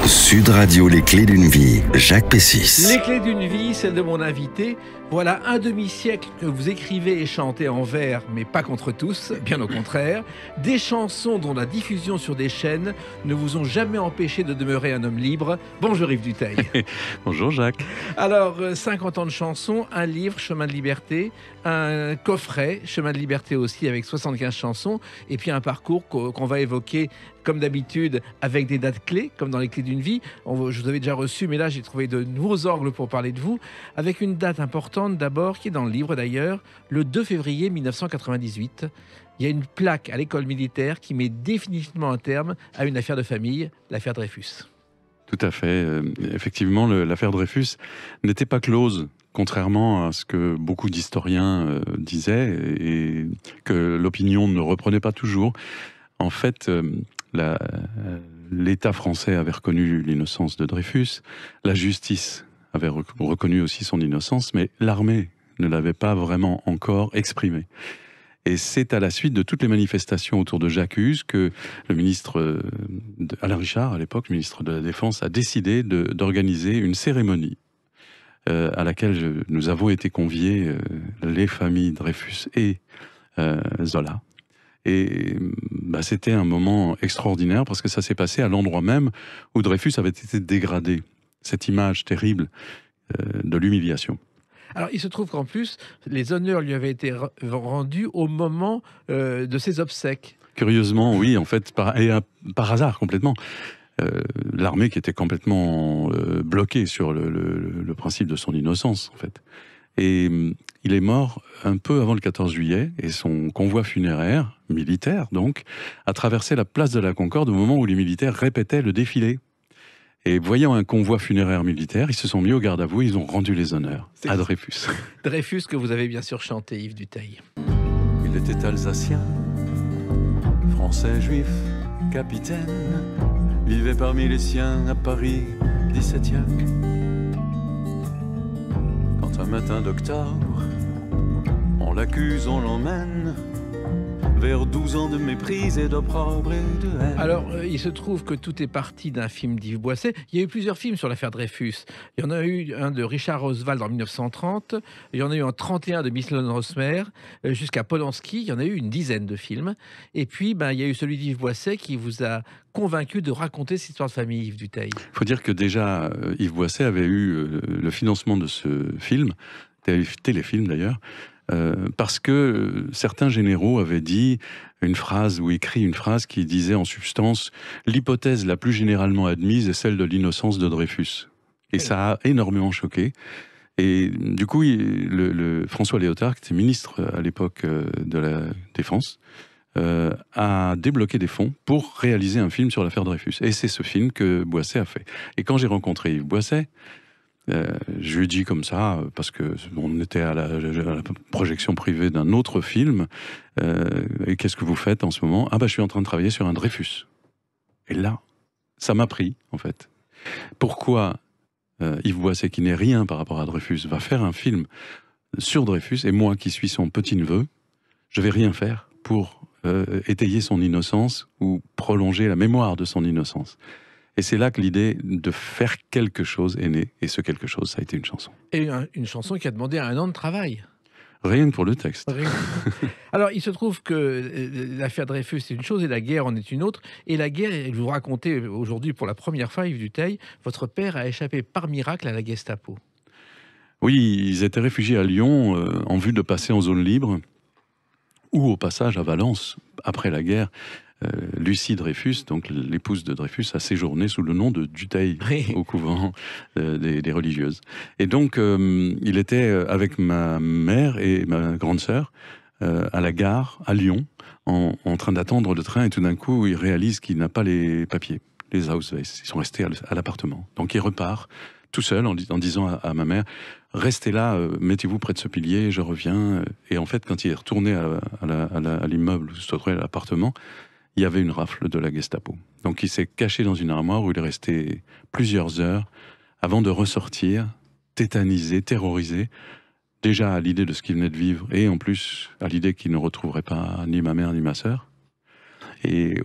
Sud Radio, les clés d'une vie, Jacques Pessis. Les clés d'une vie, celle de mon invité. Voilà un demi-siècle que vous écrivez et chantez en vers, mais pas contre tous, bien au contraire. Des chansons dont la diffusion sur des chaînes ne vous ont jamais empêché de demeurer un homme libre. Bonjour Yves Dutheil. Bonjour Jacques. Alors, 50 ans de chansons, un livre, Chemin de liberté, un coffret, Chemin de liberté aussi, avec 75 chansons, et puis un parcours qu'on va évoquer comme d'habitude, avec des dates clés, comme dans les clés d'une vie. Je vous avais déjà reçu, mais là, j'ai trouvé de nouveaux angles pour parler de vous, avec une date importante d'abord, qui est dans le livre d'ailleurs, le 2 février 1998. Il y a une plaque à l'école militaire qui met définitivement un terme à une affaire de famille, l'affaire Dreyfus. Tout à fait. Effectivement, l'affaire Dreyfus n'était pas close, contrairement à ce que beaucoup d'historiens disaient, et que l'opinion ne reprenait pas toujours. En fait, l'État français avait reconnu l'innocence de Dreyfus, la justice avait reconnu aussi son innocence, mais l'armée ne l'avait pas vraiment encore exprimé. Et c'est à la suite de toutes les manifestations autour de J'accuse que le ministre Alain Richard, à l'époque, ministre de la Défense, a décidé d'organiser une cérémonie à laquelle nous avons été conviés, les familles Dreyfus et Zola. Et c'était un moment extraordinaire parce que ça s'est passé à l'endroit même où Dreyfus avait été dégradé. Cette image terrible de l'humiliation. Alors, il se trouve qu'en plus, les honneurs lui avaient été rendus au moment de ses obsèques. Curieusement, oui, en fait, par hasard, complètement. L'armée qui était complètement bloquée sur le principe de son innocence, en fait. Et il est mort un peu avant le 14 juillet, et son convoi funéraire, militaire donc, a traversé la place de la Concorde au moment où les militaires répétaient le défilé. Et voyant un convoi funéraire militaire, ils se sont mis au garde à vous, ils ont rendu les honneurs à Dreyfus. Dreyfus que vous avez bien sûr chanté, Yves Dutheil. Il était alsacien, français, juif, capitaine, vivait parmi les siens à Paris, 17e. Quand un matin d'octobre, on l'accuse, on l'emmène vers 12 ans de méprise et d'opprobre et de haine. Alors, il se trouve que tout est parti d'un film d'Yves Boisset. Il y a eu plusieurs films sur l'affaire Dreyfus. Il y en a eu un de Richard Oswald en 1930, il y en a eu en 31 de Miss-Lone Rosmer, jusqu'à Polanski, il y en a eu une dizaine de films. Et puis, il y a eu celui d'Yves Boisset qui vous a convaincu de raconter cette histoire de famille, Yves Dutheil. Il faut dire que déjà, Yves Boisset avait eu le financement de ce film, téléfilm d'ailleurs, parce que certains généraux avaient dit une phrase ou écrit une phrase qui disait en substance « L'hypothèse la plus généralement admise est celle de l'innocence de Dreyfus ». Et ça a énormément choqué. Et du coup, François Léotard, qui était ministre à l'époque de la Défense, a débloqué des fonds pour réaliser un film sur l'affaire Dreyfus. Et c'est ce film que Boisset a fait. Et quand j'ai rencontré Yves Boisset, je lui ai dit comme ça, parce qu'on était à la projection privée d'un autre film, et qu'est-ce que vous faites en ce moment? Ah je suis en train de travailler sur un Dreyfus. Et là, ça m'a pris, en fait. Pourquoi Yves Boisset, qui n'est rien par rapport à Dreyfus, va faire un film sur Dreyfus, et moi, qui suis son petit-neveu, je vais rien faire pour étayer son innocence ou prolonger la mémoire de son innocence. Et c'est là que l'idée de faire quelque chose est née. Et ce quelque chose, ça a été une chanson. Et une chanson qui a demandé un an de travail. Rien que pour le texte. Alors, il se trouve que l'affaire Dreyfus, c'est une chose et la guerre en est une autre. Et la guerre, je vous racontais aujourd'hui pour la première fois, Yves Dutheil, votre père a échappé par miracle à la Gestapo. Oui, ils étaient réfugiés à Lyon en vue de passer en zone libre, ou au passage à Valence, après la guerre. Lucie Dreyfus, donc l'épouse de Dreyfus, a séjourné sous le nom de Dutheil au couvent des religieuses. Et donc, il était avec ma mère et ma grande sœur à la gare, à Lyon, en train d'attendre le train, et tout d'un coup, il réalise qu'il n'a pas les papiers, les Ausweis. Ils sont restés à l'appartement. Donc, il repart tout seul en disant à ma mère « Restez là, mettez-vous près de ce pilier, je reviens. » Et en fait, quand il est retourné à l'immeuble où se trouvait l'appartement, il y avait une rafle de la Gestapo. Donc il s'est caché dans une armoire où il est resté plusieurs heures avant de ressortir, tétanisé, terrorisé, déjà à l'idée de ce qu'il venait de vivre, et en plus à l'idée qu'il ne retrouverait pas ni ma mère ni ma sœur. Et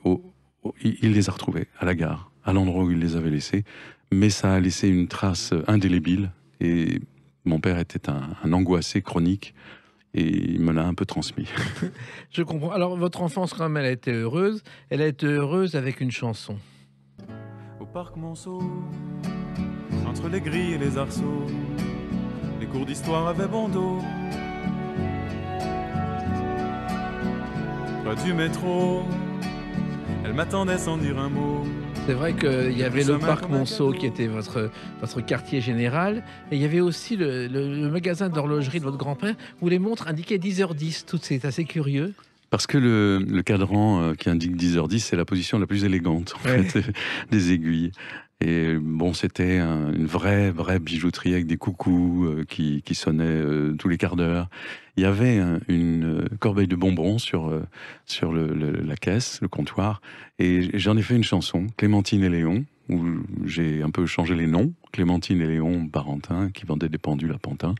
il les a retrouvés à la gare, à l'endroit où il les avait laissés, mais ça a laissé une trace indélébile. Et mon père était un angoissé chronique, et il me l'a un peu transmis. Je comprends. Alors, votre enfance, quand même, elle a été heureuse. Elle a été heureuse avec une chanson. Au parc Monceau, entre les grilles et les arceaux, les cours d'histoire avaient bon dos. Près du métro, elle m'attendait sans dire un mot. C'est vrai qu'il y avait le parc Monceau qui était votre quartier général, et il y avait aussi le magasin d'horlogerie de votre grand-père où les montres indiquaient 10h10. Tout c'est assez curieux. Parce que le cadran qui indique 10h10, c'est la position la plus élégante en fait, des aiguilles. Et bon, c'était une vraie bijouterie avec des coucous qui sonnaient tous les quarts d'heure. Il y avait une corbeille de bonbons sur la caisse, le comptoir, et j'en ai fait une chanson, Clémentine et Léon, où j'ai un peu changé les noms. Clémentine et Léon Barentin, qui vendaient des pendules à Pantin,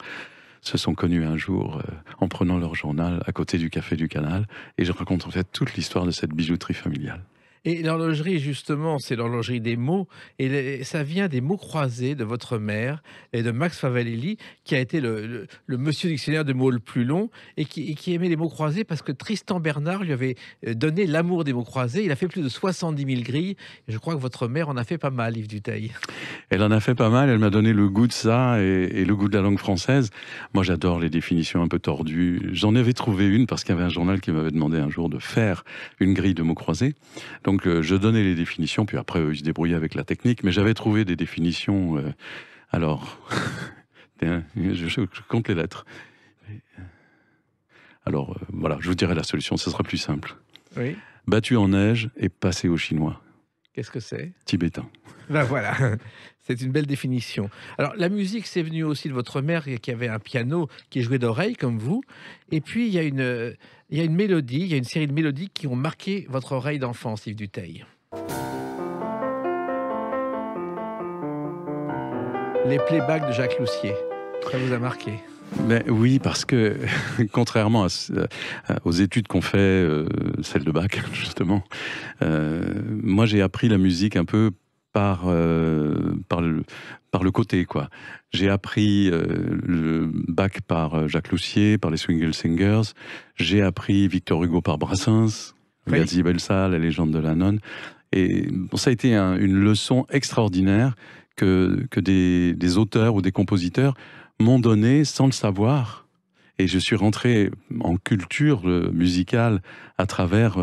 se sont connus un jour en prenant leur journal à côté du café du Canal, et je raconte en fait toute l'histoire de cette bijouterie familiale. Et l'horlogerie, justement, c'est l'horlogerie des mots. Et ça vient des mots croisés de votre mère et de Max Favalelli, qui a été le monsieur dictionnaire de mots le plus long et qui aimait les mots croisés parce que Tristan Bernard lui avait donné l'amour des mots croisés. Il a fait plus de 70 000 grilles. Et je crois que votre mère en a fait pas mal, Yves Dutheil. Elle en a fait pas mal. Elle m'a donné le goût de ça et le goût de la langue française. Moi, j'adore les définitions un peu tordues. J'en avais trouvé une parce qu'il y avait un journal qui m'avait demandé un jour de faire une grille de mots croisés. Donc, je donnais les définitions, puis après, ils se débrouillaient avec la technique, mais j'avais trouvé des définitions. Alors, je compte les lettres. Alors, voilà, je vous dirai la solution, ce sera plus simple. Oui. Battu en neige et passé au chinois. Qu'est-ce que c'est? Tibétain. Ben voilà, c'est une belle définition. Alors, la musique, c'est venu aussi de votre mère qui avait un piano qui jouait d'oreille, comme vous. Et puis, il y a une mélodie, il y a une série de mélodies qui ont marqué votre oreille d'enfance, Yves Dutheil. Les playbacks de Jacques Loussier, ça vous a marqué? Ben oui, parce que contrairement aux études qu'on fait, celles de bac justement, moi j'ai appris la musique un peu par le côté, quoi. J'ai appris le bac par Jacques Loussier, par les Swingle Singers. J'ai appris Victor Hugo par Brassens, Oui. Gazi Belsal, la légende de la nonne. Et bon, ça a été une leçon extraordinaire que des auteurs ou des compositeurs m'ont donné sans le savoir. Et je suis rentré en culture musicale à travers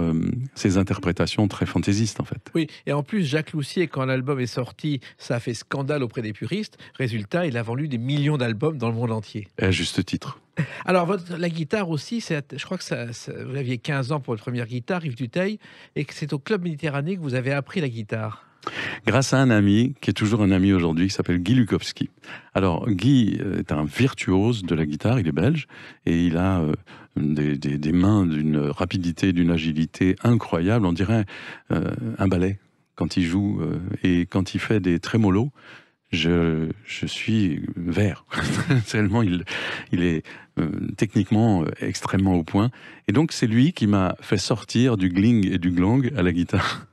ces interprétations très fantaisistes, en fait. Oui, et en plus, Jacques Loussier, quand l'album est sorti, ça a fait scandale auprès des puristes. Résultat, il a vendu des millions d'albums dans le monde entier. Et à juste titre. Alors, la guitare aussi, je crois que vous aviez 15 ans pour votre première guitare, Yves Dutheil, et que c'est au Club Méditerranée que vous avez appris la guitare. Grâce à un ami, qui est toujours un ami aujourd'hui, qui s'appelle Guy Lukowski. Alors, Guy est un virtuose de la guitare, il est belge, et il a des mains d'une rapidité, d'une agilité incroyable, on dirait un ballet quand il joue, et quand il fait des trémolos, je suis vert, tellement il est techniquement extrêmement au point. Et donc, c'est lui qui m'a fait sortir du gling et du glang à la guitare,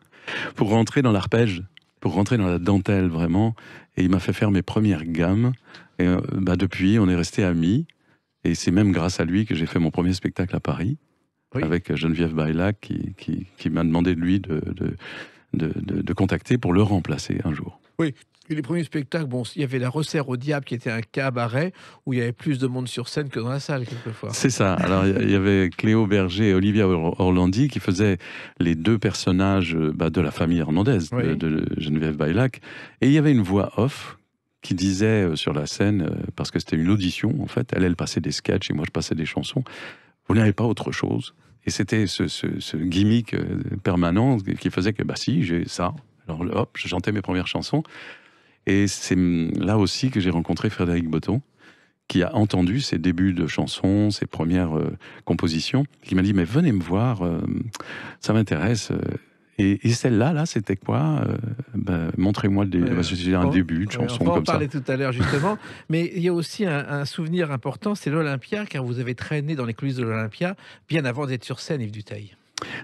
pour rentrer dans l'arpège, pour rentrer dans la dentelle vraiment, et il m'a fait faire mes premières gammes, et depuis on est restés amis, et c'est même grâce à lui que j'ai fait mon premier spectacle à Paris, oui, avec Geneviève Baylac qui m'a demandé de lui de contacter pour le remplacer un jour. Oui. Et les premiers spectacles, bon, il y avait la Resserre au Diable qui était un cabaret où il y avait plus de monde sur scène que dans la salle quelquefois. C'est ça. Alors il y avait Cléo Berger et Olivia Orlandi qui faisaient les deux personnages de la famille irlandaise, oui, de Geneviève Baylac. Et il y avait une voix off qui disait sur la scène, parce que c'était une audition en fait, elle passait des sketchs et moi je passais des chansons. Vous n'avez pas autre chose? Et c'était ce gimmick permanent qui faisait que si, j'ai ça. Alors hop, je chantais mes premières chansons. Et c'est là aussi que j'ai rencontré Frédéric Botton, qui a entendu ses débuts de chansons, ses premières compositions, qui m'a dit « Mais venez me voir, ça m'intéresse. » Et celle-là, c'était quoi? Montrez-moi un début de chanson comme ça. On va en parler tout à l'heure, justement. Mais il y a aussi un souvenir important, c'est l'Olympia, car vous avez traîné dans les coulisses de l'Olympia bien avant d'être sur scène, Yves Dutheil.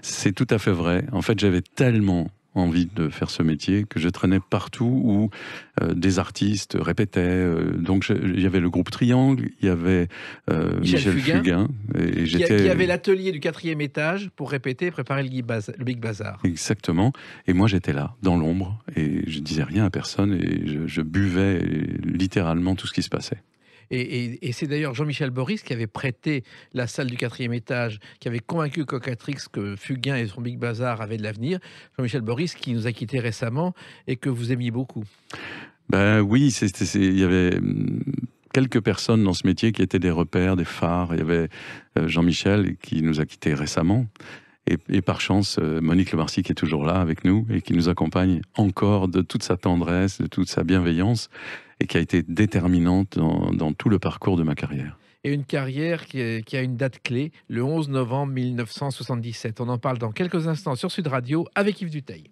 C'est tout à fait vrai. En fait, j'avais tellement envie de faire ce métier que je traînais partout où des artistes répétaient. Donc il y avait le groupe Triangle, il y avait Michel Fugain et qui avait l'atelier du 4e étage pour répéter et préparer le Big Bazar. Exactement. Et moi, j'étais là, dans l'ombre, et je disais rien à personne, et je buvais littéralement tout ce qui se passait. Et c'est d'ailleurs Jean-Michel Boris qui avait prêté la salle du 4e étage, qui avait convaincu Cocatrix que Fugain et son Big Bazar avaient de l'avenir. Jean-Michel Boris qui nous a quittés récemment et que vous aimiez beaucoup. Ben oui, il y avait quelques personnes dans ce métier qui étaient des repères, des phares. Il y avait Jean-Michel qui nous a quittés récemment. Et par chance, Monique Lemarcy qui est toujours là avec nous et qui nous accompagne encore de toute sa tendresse, de toute sa bienveillance et qui a été déterminante dans tout le parcours de ma carrière. Et une carrière qui a une date clé, le 11 novembre 1977. On en parle dans quelques instants sur Sud Radio avec Yves Dutheil.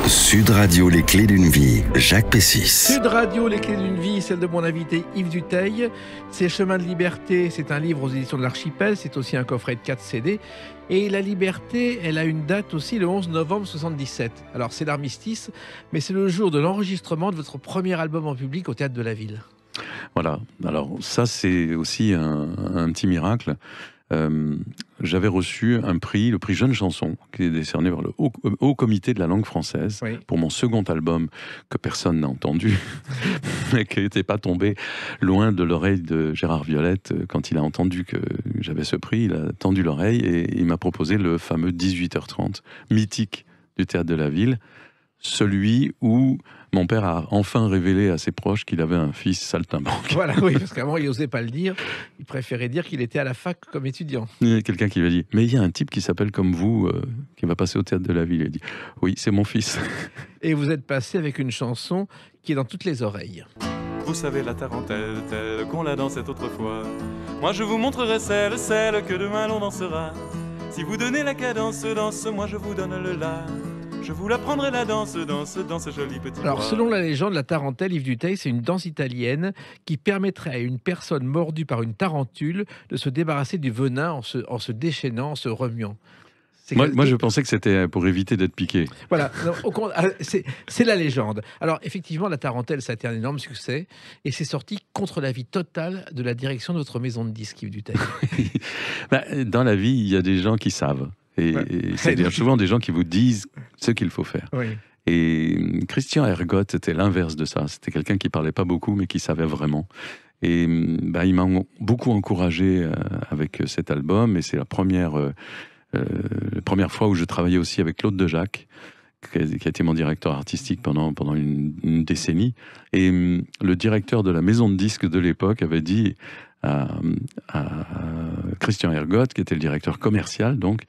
Sud Radio, les clés d'une vie, Jacques Pessis. Sud Radio, les clés d'une vie, celle de mon invité Yves Dutheil. C'est Chemin de liberté, c'est un livre aux éditions de l'Archipel, c'est aussi un coffret de 4 CD. Et la liberté, elle a une date aussi, le 11 novembre 77. Alors c'est l'armistice, mais c'est le jour de l'enregistrement de votre premier album en public au Théâtre de la Ville. Voilà, alors ça c'est aussi un petit miracle. J'avais reçu un prix, le prix Jeune Chanson, qui est décerné par le Haut Comité de la langue française, oui, pour mon second album que personne n'a entendu, mais qui n'était pas tombé loin de l'oreille de Gérard Violette. Quand il a entendu que j'avais ce prix, il a tendu l'oreille et il m'a proposé le fameux 18h30, mythique du Théâtre de la Ville, celui où mon père a enfin révélé à ses proches qu'il avait un fils saltimbanque. Voilà, oui, parce qu'avant, il n'osait pas le dire. Il préférait dire qu'il était à la fac comme étudiant. Il y a quelqu'un qui lui a dit « Mais il y a un type qui s'appelle comme vous, qui va passer au Théâtre de la Ville. » Il a dit « Oui, c'est mon fils. » Et vous êtes passé avec une chanson qui est dans toutes les oreilles. Vous savez la tarentelle, telle qu'on la dansait autrefois. Moi je vous montrerai celle que demain l'on dansera. Si vous donnez la cadence, danse, moi je vous donne le la. Je vous l'apprendrai la danse, ce joli petit. Alors, selon la légende, la tarentelle, Yves Dutheil, c'est une danse italienne qui permettrait à une personne mordue par une tarentule de se débarrasser du venin en se déchaînant, en se remuant. Moi, je pensais que c'était pour éviter d'être piqué. Voilà, c'est la légende. Alors, effectivement, la tarentelle, ça a été un énorme succès et c'est sorti contre l'avis total de la direction de votre maison de disques, Yves Dutheil. Dans la vie, il y a des gens qui savent. Et c'est souvent des gens qui vous disent ce qu'il faut faire. Oui. Et Christian Ergotte, c'était l'inverse de ça. C'était quelqu'un qui parlait pas beaucoup, mais qui savait vraiment. Et il m'a beaucoup encouragé avec cet album. Et c'est la première fois où je travaillais aussi avec Claude Dejac, qui a été mon directeur artistique pendant une décennie. Et le directeur de la maison de disques de l'époque avait dit à Christian Ergotte, qui était le directeur commercial, donc,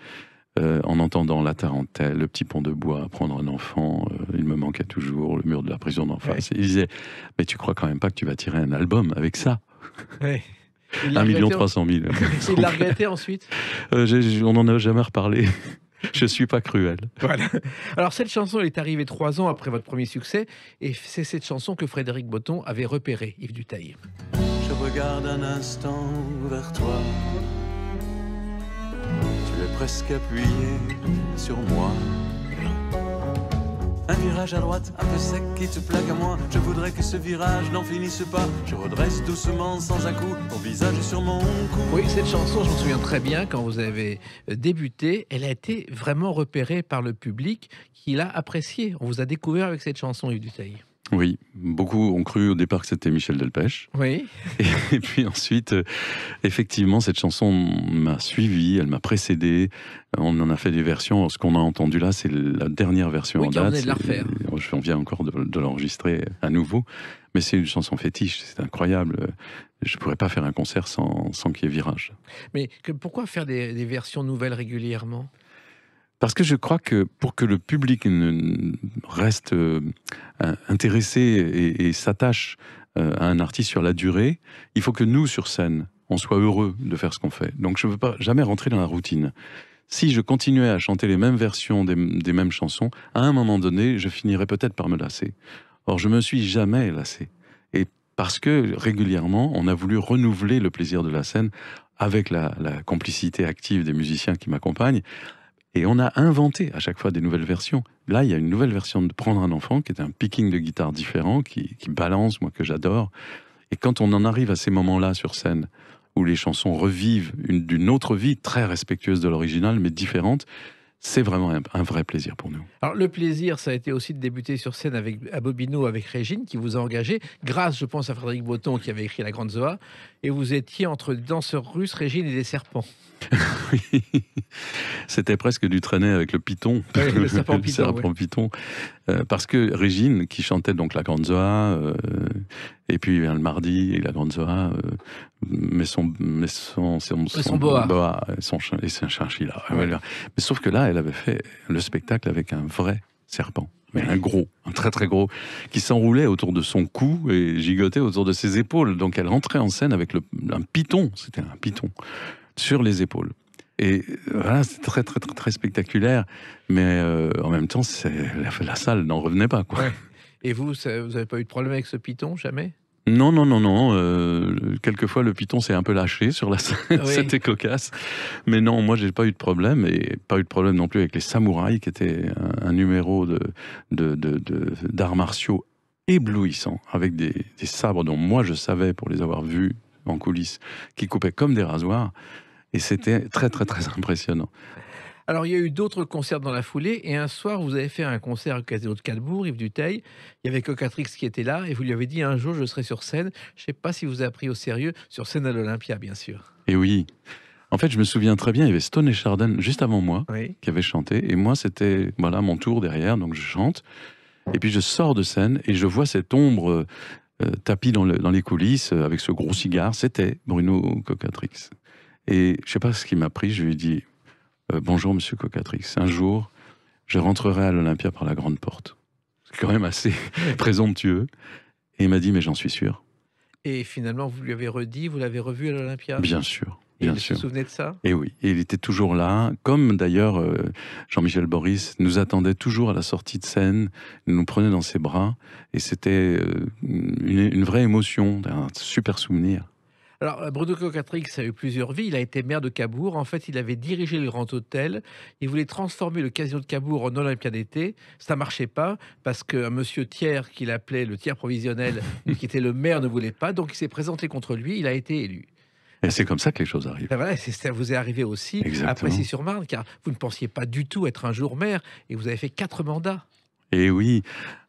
en entendant la tarentelle, le petit pont de bois, prendre un enfant, il me manquait toujours, le mur de la prison d'en face. Oui. Il disait, mais tu crois quand même pas que tu vas tirer un album avec ça? Oui. 1 300 000. Il l'a regretté ensuite? On n'en a jamais reparlé. Je suis pas cruel. Voilà. Alors cette chanson elle est arrivée 3 ans après votre premier succès, et c'est cette chanson que Frédéric Botton avait repérée, Yves Dutheil. Je regarde un instant vers toi. Tu es presque appuyé sur moi. Un virage à droite, un peu sec qui te plaque à moi. Je voudrais que ce virage n'en finisse pas. Je redresse doucement sans un coup ton visage sur mon cou. Oui, cette chanson, je me souviens très bien, quand vous avez débuté, elle a été vraiment repérée par le public qui l'a appréciée. On vous a découvert avec cette chanson, Yves Dutheil. Oui, beaucoup ont cru au départ que c'était Michel Delpech. Oui. Et puis ensuite, effectivement, cette chanson m'a suivi, elle m'a précédé. On en a fait des versions. Ce qu'on a entendu là, c'est la dernière version en date. De la refaire. On vient encore de l'enregistrer à nouveau. Mais c'est une chanson fétiche, c'est incroyable. Je ne pourrais pas faire un concert sans qu'il y ait virage. Mais pourquoi faire des versions nouvelles régulièrement ? Parce que je crois que pour que le public reste intéressé et s'attache à un artiste sur la durée, il faut que nous, sur scène, on soit heureux de faire ce qu'on fait. Donc je ne veux pas jamais rentrer dans la routine. Si je continuais à chanter les mêmes versions des mêmes chansons, à un moment donné, je finirais peut-être par me lasser. Or, je me suis jamais lassé. Et parce que régulièrement, on a voulu renouveler le plaisir de la scène avec la complicité active des musiciens qui m'accompagnent. Et on a inventé à chaque fois des nouvelles versions. Là, il y a une nouvelle version de Prendre un enfant, qui est un picking de guitare différent, qui balance, moi, que j'adore. Et quand on en arrive à ces moments-là sur scène, où les chansons revivent d'une autre vie, très respectueuse de l'original, mais différente, c'est vraiment un vrai plaisir pour nous. Alors le plaisir, ça a été aussi de débuter sur scène à Bobino avec Régine, qui vous a engagé, grâce, je pense, à Frédéric Breton, qui avait écrit La Grande Zoa, et vous étiez entre des danseurs russes, Régine et des serpents. Oui, c'était presque du traîner avec le python, Oui, le serpent python, python, parce que Régine, qui chantait donc La Grande Zoa, et puis le mardi, et La Grande Zoa, mais son boa. Et son chinchilla. Ouais. Mais sauf que là, elle avait fait le spectacle avec un vrai serpent. Mais un gros, un très très gros, qui s'enroulait autour de son cou et gigotait autour de ses épaules. Donc elle rentrait en scène avec un python, c'était un python, sur les épaules. Et voilà, c'était très très très très spectaculaire, mais en même temps, la salle n'en revenait pas, quoi. Ouais. Et vous n'avez pas eu de problème avec ce python, jamais? Non. Quelquefois, le python s'est un peu lâché sur la scène. Oui. C'était cocasse. Mais non, moi, j'ai pas eu de problème. Et pas eu de problème non plus avec les samouraïs, qui était un numéro d'arts martiaux éblouissant, avec des sabres dont moi, je savais, pour les avoir vus en coulisses, qui coupaient comme des rasoirs. Et c'était très, très, très impressionnant. Alors, il y a eu d'autres concerts dans la foulée, et un soir, vous avez fait un concert au Casino de Calembourg, Yves Dutheil. Il y avait Cocatrix qui était là, et vous lui avez dit un jour, je serai sur scène. Je ne sais pas si vous avez pris au sérieux, sur scène à l'Olympia, bien sûr. Et oui. En fait, je me souviens très bien, il y avait Stone et Chardin juste avant moi, oui, qui avaient chanté. Et moi, c'était mon tour derrière, donc je chante. Et puis je sors de scène, et je vois cette ombre tapie dans les coulisses, avec ce gros cigare. C'était Bruno Cocatrix. Et je ne sais pas ce qui m'a pris, je lui ai dit... bonjour Monsieur Cocatrix, un jour je rentrerai à l'Olympia par la grande porte. C'est quand même assez présomptueux. Et il m'a dit, mais j'en suis sûr. Et finalement, vous lui avez redit, vous l'avez revu à l'Olympia? Bien sûr. Et il se souvenait de ça? Et oui, et il était toujours là, comme d'ailleurs Jean-Michel Boris nous attendait toujours à la sortie de scène, il nous prenait dans ses bras, et c'était une vraie émotion, un super souvenir. Alors, Bruno Cocatrix a eu plusieurs vies. Il a été maire de Cabourg. En fait, il avait dirigé le Grand Hôtel. Il voulait transformer le Casino de Cabourg en Olympia d'été. Ça ne marchait pas parce qu'un monsieur tiers, qu'il appelait le tiers provisionnel, qui était le maire, ne voulait pas. Donc, il s'est présenté contre lui. Il a été élu. Et c'est comme ça que les choses arrivent. Voilà, ça vous est arrivé aussi. Exactement. À Plessis-sur-Marne, car vous ne pensiez pas du tout être un jour maire. Et vous avez fait 4 mandats. Et oui,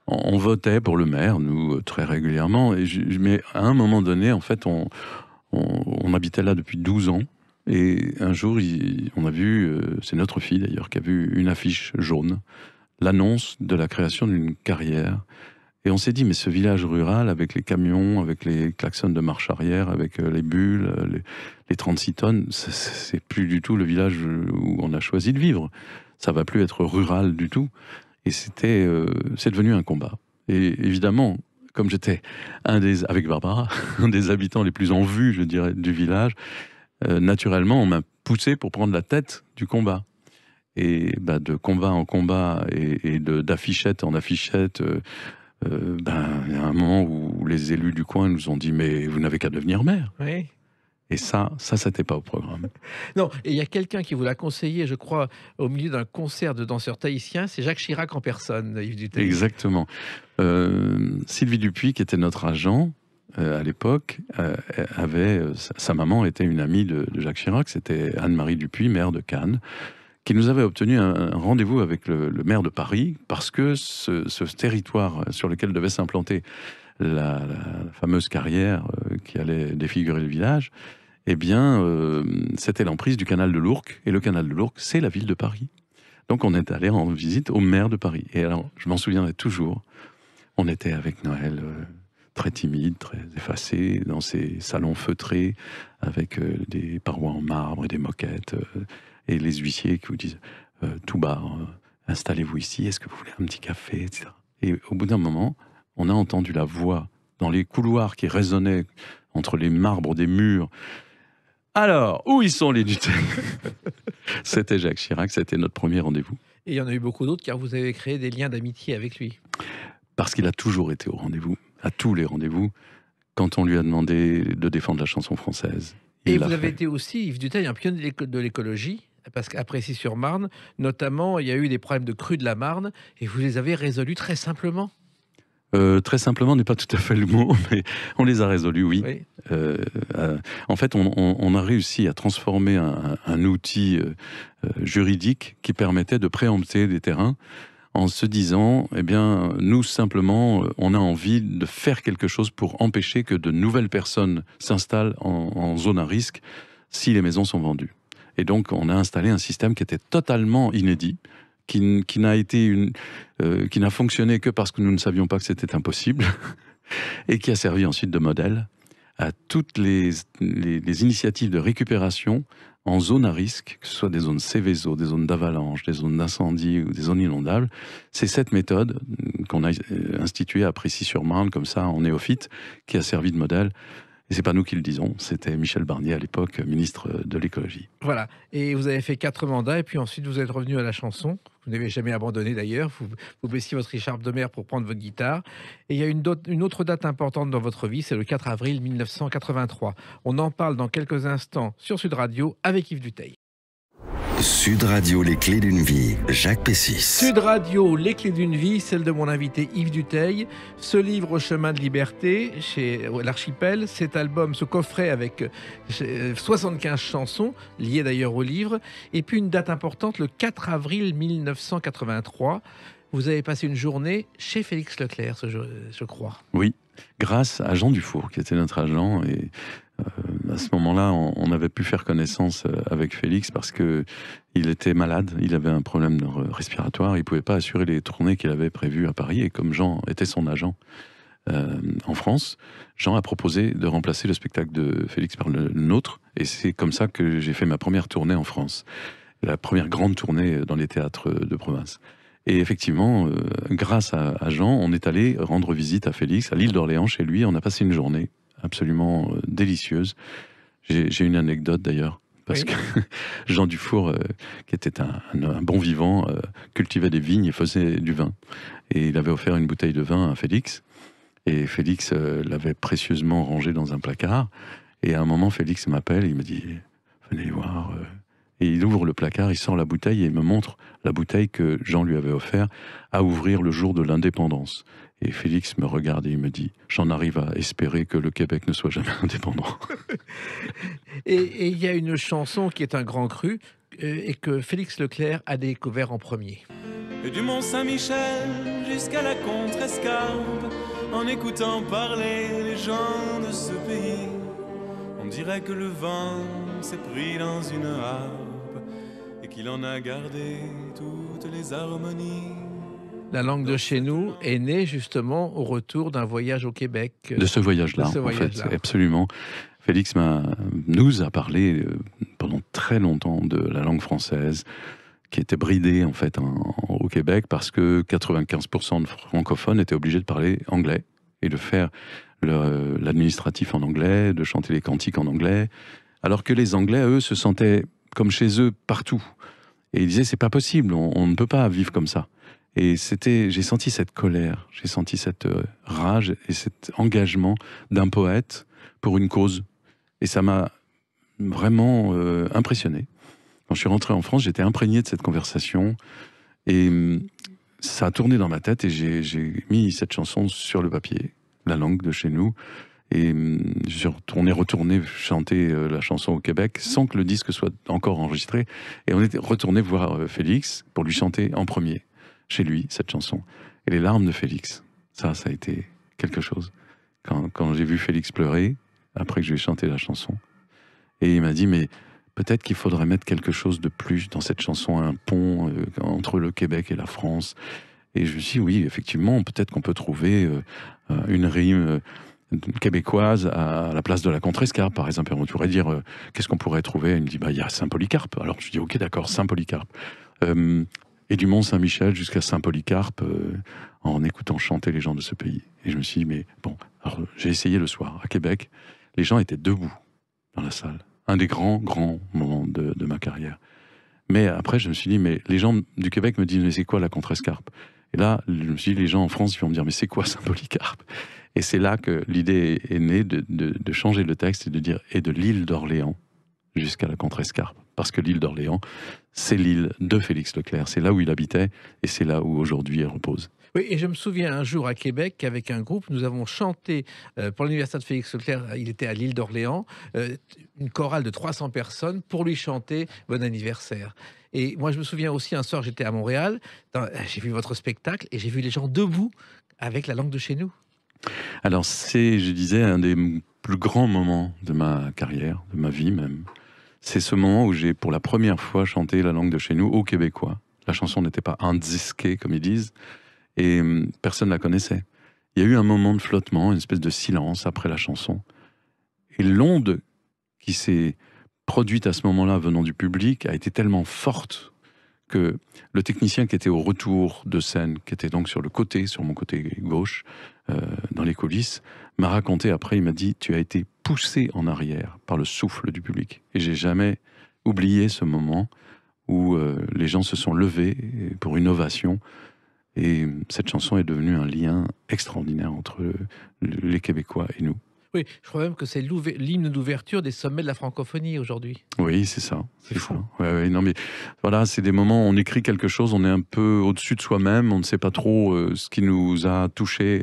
on votait pour le maire, nous, très régulièrement. Mais à un moment donné, en fait, on habitait là depuis 12 ans, et un jour, on a vu, c'est notre fille d'ailleurs, qui a vu une affiche jaune, l'annonce de la création d'une carrière. Et on s'est dit, mais ce village rural, avec les camions, avec les klaxons de marche arrière, avec les bulles, les 36 tonnes, c'est plus du tout le village où on a choisi de vivre. Ça va plus être rural du tout. Et c'est devenu un combat. Et évidemment, comme j'étais avec Barbara, un des habitants les plus en vue, je dirais, du village, naturellement, on m'a poussé pour prendre la tête du combat. Et de combat en combat et d'affichette en affichette, il y a un moment où les élus du coin nous ont dit « mais vous n'avez qu'à devenir maire ». Oui. Et ça, c'était pas au programme. Non, et il y a quelqu'un qui vous l'a conseillé, je crois, au milieu d'un concert de danseurs tahitiens, c'est Jacques Chirac en personne, Yves Dutheil. Exactement. Sylvie Dupuis, qui était notre agent à l'époque, sa maman était une amie de Jacques Chirac, c'était Anne-Marie Dupuis, maire de Cannes, qui nous avait obtenu un rendez-vous avec le maire de Paris, parce que ce territoire sur lequel devait s'implanter la fameuse carrière qui allait défigurer le village, eh bien, c'était l'emprise du canal de l'Ourcq, et le canal de l'Ourcq, c'est la ville de Paris. Donc on est allé rendre visite au maire de Paris. Et alors, je m'en souviendrai toujours, on était avec Noël très timide, très effacé, dans ces salons feutrés, avec des parois en marbre et des moquettes, et les huissiers qui vous disent tout bas, installez-vous ici, est-ce que vous voulez un petit café, etc. Et au bout d'un moment, on a entendu la voix dans les couloirs qui résonnaient entre les marbres des murs. Alors, où ils sont les Dutheil? C'était Jacques Chirac, c'était notre premier rendez-vous. Et il y en a eu beaucoup d'autres, car vous avez créé des liens d'amitié avec lui. Parce qu'il a toujours été au rendez-vous, à tous les rendez-vous, quand on lui a demandé de défendre la chanson française. Et vous avez été aussi, Yves Dutheil, un pionnier de l'écologie. parce qu'à Précy-sur-Marne, notamment, il y a eu des problèmes de crue de la Marne, et vous les avez résolus très simplement. Très simplement n'est pas tout à fait le mot, mais on les a résolus, oui. Oui. En fait, on a réussi à transformer un outil juridique qui permettait de préempter des terrains en se disant, eh bien, nous, simplement, on a envie de faire quelque chose pour empêcher que de nouvelles personnes s'installent en zone à risque si les maisons sont vendues. Et donc, on a installé un système qui était totalement inédit, qui n'a fonctionné que parce que nous ne savions pas que c'était impossible, et qui a servi ensuite de modèle à toutes les initiatives de récupération en zone à risque, que ce soit des zones Céveso, des zones d'avalanche, des zones d'incendie ou des zones inondables. C'est cette méthode qu'on a instituée à Précy-sur-Marne, comme ça, en néophyte, qui a servi de modèle. Et c'est pas nous qui le disons, c'était Michel Barnier à l'époque, ministre de l'écologie. Voilà, et vous avez fait 4 mandats, et puis ensuite vous êtes revenu à la chanson. Vous n'avez jamais abandonné d'ailleurs, vous baissiez votre écharpe de mer pour prendre votre guitare. Et il y a une autre date importante dans votre vie, c'est le 4 avril 1983. On en parle dans quelques instants sur Sud Radio avec Yves Duteil. Sud Radio, les clés d'une vie, Jacques Pessis. Sud Radio, les clés d'une vie, celle de mon invité Yves Duteil. Ce livre, Chemin de liberté, chez l'Archipel, cet album, ce coffret avec 75 chansons, liées d'ailleurs au livre. Et puis une date importante, le 4 avril 1983. Vous avez passé une journée chez Félix Leclerc, je crois. Oui, grâce à Jean Dufour, qui était notre agent. Et à ce moment-là, on avait pu faire connaissance avec Félix parce que il était malade, il avait un problème respiratoire, il ne pouvait pas assurer les tournées qu'il avait prévues à Paris. Et comme Jean était son agent en France, Jean a proposé de remplacer le spectacle de Félix par le nôtre. Et c'est comme ça que j'ai fait ma première tournée en France, la première grande tournée dans les théâtres de province. Et effectivement, grâce à Jean, on est allé rendre visite à Félix, à l'île d'Orléans, chez lui. On a passé une journée absolument délicieuse. J'ai une anecdote d'ailleurs, parce que Jean Dufour, qui était un bon vivant, cultivait des vignes et faisait du vin. Et il avait offert une bouteille de vin à Félix. Et Félix l'avait précieusement rangée dans un placard. Et à un moment, Félix m'appelle et il me dit « Venez voir ». Et il ouvre le placard, il sort la bouteille et il me montre la bouteille que Jean lui avait offert à ouvrir le jour de l'indépendance. Et Félix me regarde et il me dit « J'en arrive à espérer que le Québec ne soit jamais indépendant. » Et il y a une chanson qui est un grand cru et que Félix Leclerc a découvert en premier. Et du Mont-Saint-Michel jusqu'à la Contrescarpe, en écoutant parler les gens de ce pays, on dirait que le vent s'est pris dans une harpe et qu'il en a gardé toutes les harmonies. La langue de chez nous est née justement au retour d'un voyage au Québec. De ce voyage-là, en fait, absolument. Félix nous a parlé pendant très longtemps de la langue française, qui était bridée en fait au Québec parce que 95% de francophones étaient obligés de parler anglais et de faire l'administratif en anglais, de chanter les cantiques en anglais, alors que les Anglais, eux, se sentaient comme chez eux partout. Et ils disaient, c'est pas possible, on ne peut pas vivre comme ça. Et j'ai senti cette colère, j'ai senti cette rage et cet engagement d'un poète pour une cause. Et ça m'a vraiment impressionné. Quand je suis rentré en France, j'étais imprégné de cette conversation et ça a tourné dans ma tête et j'ai mis cette chanson sur le papier, la langue de chez nous. Et on est retourné chanter la chanson au Québec sans que le disque soit encore enregistré. Et on est retourné voir Félix pour lui chanter en premier, chez lui, cette chanson. Et les larmes de Félix, ça a été quelque chose. Quand j'ai vu Félix pleurer, après que je lui ai chanté la chanson, et il m'a dit, mais peut-être qu'il faudrait mettre quelque chose de plus dans cette chanson, un pont entre le Québec et la France. Et je me suis dit, oui, effectivement, peut-être qu'on peut trouver une rime québécoise à la place de la Contrescarpe, par exemple. On pourrait dire, qu'est-ce qu'on pourrait trouver? Il me dit, il y a Saint-Polycarpe. Alors je dis, ok, d'accord, Saint-Polycarpe. Et du Mont-Saint-Michel jusqu'à Saint-Polycarpe, en écoutant chanter les gens de ce pays. Et je me suis dit, mais bon, alors j'ai essayé le soir, à Québec, les gens étaient debout dans la salle. Un des grands moments de ma carrière. Mais après, je me suis dit, mais les gens du Québec me disent, mais c'est quoi la Contrescarpe? Et là, je me suis dit, les gens en France, ils vont me dire, mais c'est quoi Saint-Polycarpe? Et c'est là que l'idée est née de changer le texte et de dire, et de l'île d'Orléans jusqu'à la Contrescarpe. parce que l'île d'Orléans, c'est l'île de Félix Leclerc. C'est là où il habitait et c'est là où aujourd'hui il repose. Oui, et je me souviens un jour à Québec qu'avec un groupe, nous avons chanté pour l'anniversaire de Félix Leclerc, il était à l'île d'Orléans, une chorale de 300 personnes pour lui chanter Bon anniversaire. Et moi, je me souviens aussi, un soir, j'étais à Montréal, j'ai vu votre spectacle et j'ai vu les gens debout avec la langue de chez nous. Alors c'est, je disais, un des plus grands moments de ma carrière, de ma vie même. C'est ce moment où j'ai pour la première fois chanté la langue de chez nous aux Québécois. La chanson n'était pas indisquée, comme ils disent, et personne ne la connaissait. Il y a eu un moment de flottement, une espèce de silence après la chanson. Et l'onde qui s'est produite à ce moment-là, venant du public, a été tellement forte que le technicien qui était au retour de scène, qui était donc sur le côté, sur mon côté gauche, dans les coulisses, m'a raconté après, il m'a dit « Tu as été poussé en arrière par le souffle du public ». Et j'ai jamais oublié ce moment où les gens se sont levés pour une ovation. Et cette chanson est devenue un lien extraordinaire entre les Québécois et nous. Oui, je crois même que c'est l'hymne d'ouverture des sommets de la francophonie aujourd'hui. Oui, c'est ça. C'est fou. Ça. Ouais, non, mais voilà, c'est des moments où on écrit quelque chose, on est un peu au-dessus de soi-même, on ne sait pas trop ce qui nous a touché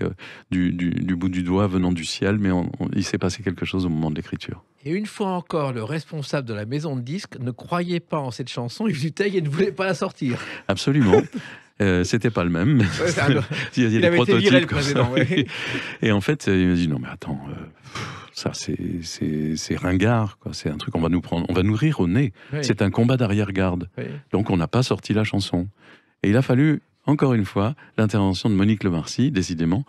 du bout du doigt venant du ciel, mais il s'est passé quelque chose au moment de l'écriture. Et une fois encore, le responsable de la maison de disques ne croyait pas en cette chanson, Yves Dutheil, et ne voulait pas la sortir. Absolument. C'était pas le même. Ouais, il avait été viré, le président. Ouais. Et en fait, il m'a dit non mais attends, ça c'est ringard, quoi. C'est un truc, on va nous rire au nez. Oui. C'est un combat d'arrière-garde. Oui. Donc on n'a pas sorti la chanson. Et il a fallu encore une fois l'intervention de Monique Lemarcy, décidément,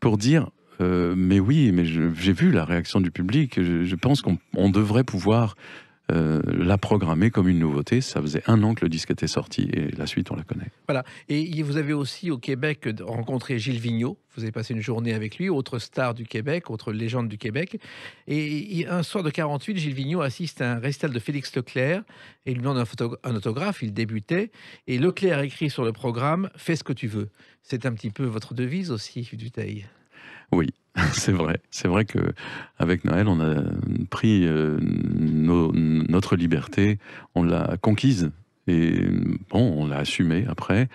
pour dire mais oui, mais j'ai vu la réaction du public. Je pense qu'on devrait pouvoir la programmer comme une nouveauté. Ça faisait 1 an que le disque était sorti et la suite on la connaît. Voilà, et vous avez aussi au Québec rencontré Gilles Vigneault, vous avez passé une journée avec lui, autre star du Québec, autre légende du Québec, et un soir de 48, Gilles Vigneault assiste à un récital de Félix Leclerc et il lui demande un autographe, il débutait, et Leclerc écrit sur le programme « Fais ce que tu veux ». C'est un petit peu votre devise aussi, Yves Dutheil. Oui, c'est vrai. C'est vrai qu'avec Noël, on a pris notre liberté, on l'a conquise. Et bon, on l'a assumée après.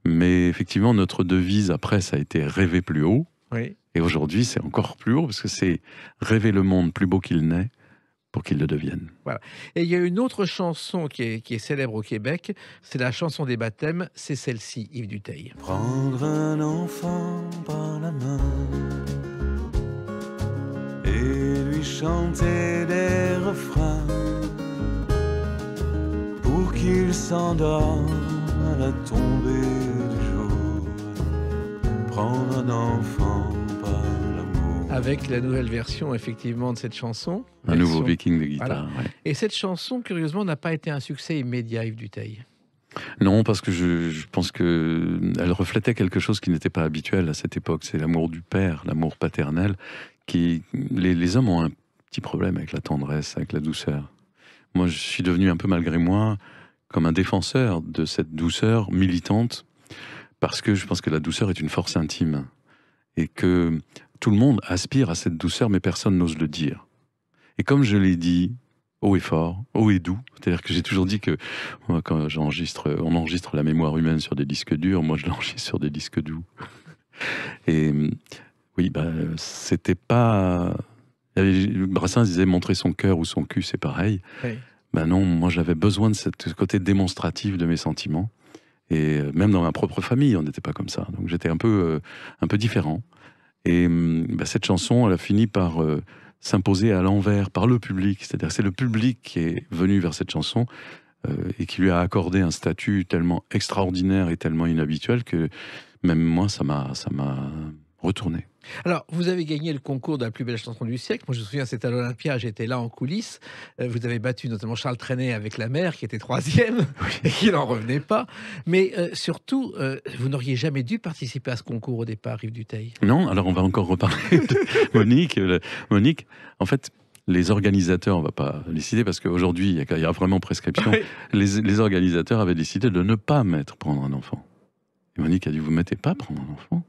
Mais effectivement, notre devise après, ça a été rêver plus haut. Oui. Et aujourd'hui, c'est encore plus haut parce que c'est rêver le monde plus beau qu'il n'est pour qu'il le devienne. Voilà. Et il y a une autre chanson qui est célèbre au Québec, c'est la chanson des baptêmes, c'est celle-ci, Yves Dutheil. Prendre un enfant par la main et lui chanter des refrains pour qu'il s'endorme à la tombée du jour. Prendre un enfant par l'amour. Avec la nouvelle version, effectivement, de cette chanson. Un nouveau Viking de guitare. Voilà. Ouais. Et cette chanson, curieusement, n'a pas été un succès immédiat, Yves Dutheil. Non, parce que je pense qu'elle reflétait quelque chose qui n'était pas habituel à cette époque. C'est l'amour du père, l'amour paternel. Les hommes ont un petit problème avec la tendresse, avec la douceur. Moi, je suis devenu un peu malgré moi comme un défenseur de cette douceur militante, parce que je pense que la douceur est une force intime et que tout le monde aspire à cette douceur, mais personne n'ose le dire. Et comme je l'ai dit, haut et fort, haut et doux, c'est-à-dire que j'ai toujours dit que moi, quand on enregistre la mémoire humaine sur des disques durs, moi je l'enregistre sur des disques doux. Et oui, c'était pas... Brassens disait montrer son cœur ou son cul, c'est pareil. Oui. Non, moi j'avais besoin de ce côté démonstratif de mes sentiments. Et même dans ma propre famille, on n'était pas comme ça. Donc j'étais un peu différent. Et cette chanson, elle a fini par s'imposer à l'envers par le public. C'est-à-dire c'est le public qui est venu vers cette chanson et qui lui a accordé un statut tellement extraordinaire et tellement inhabituel que même moi, ça m'a retourné. Alors, vous avez gagné le concours de la plus belle chanson du siècle. Moi, je me souviens, c'était à l'Olympia, j'étais là en coulisses. Vous avez battu notamment Charles Trenet avec La Mer, qui était 3e, et qui n'en revenait pas. Mais surtout, vous n'auriez jamais dû participer à ce concours au départ, Yves Dutheil. Non, alors on va encore reparler de Monique. Monique, en fait, les organisateurs, on ne va pas les citer parce qu'aujourd'hui, il y a vraiment prescription. Oui. Les organisateurs avaient décidé de ne pas mettre Prendre un enfant. Et Monique a dit, vous ne mettez pas Prendre un enfant ?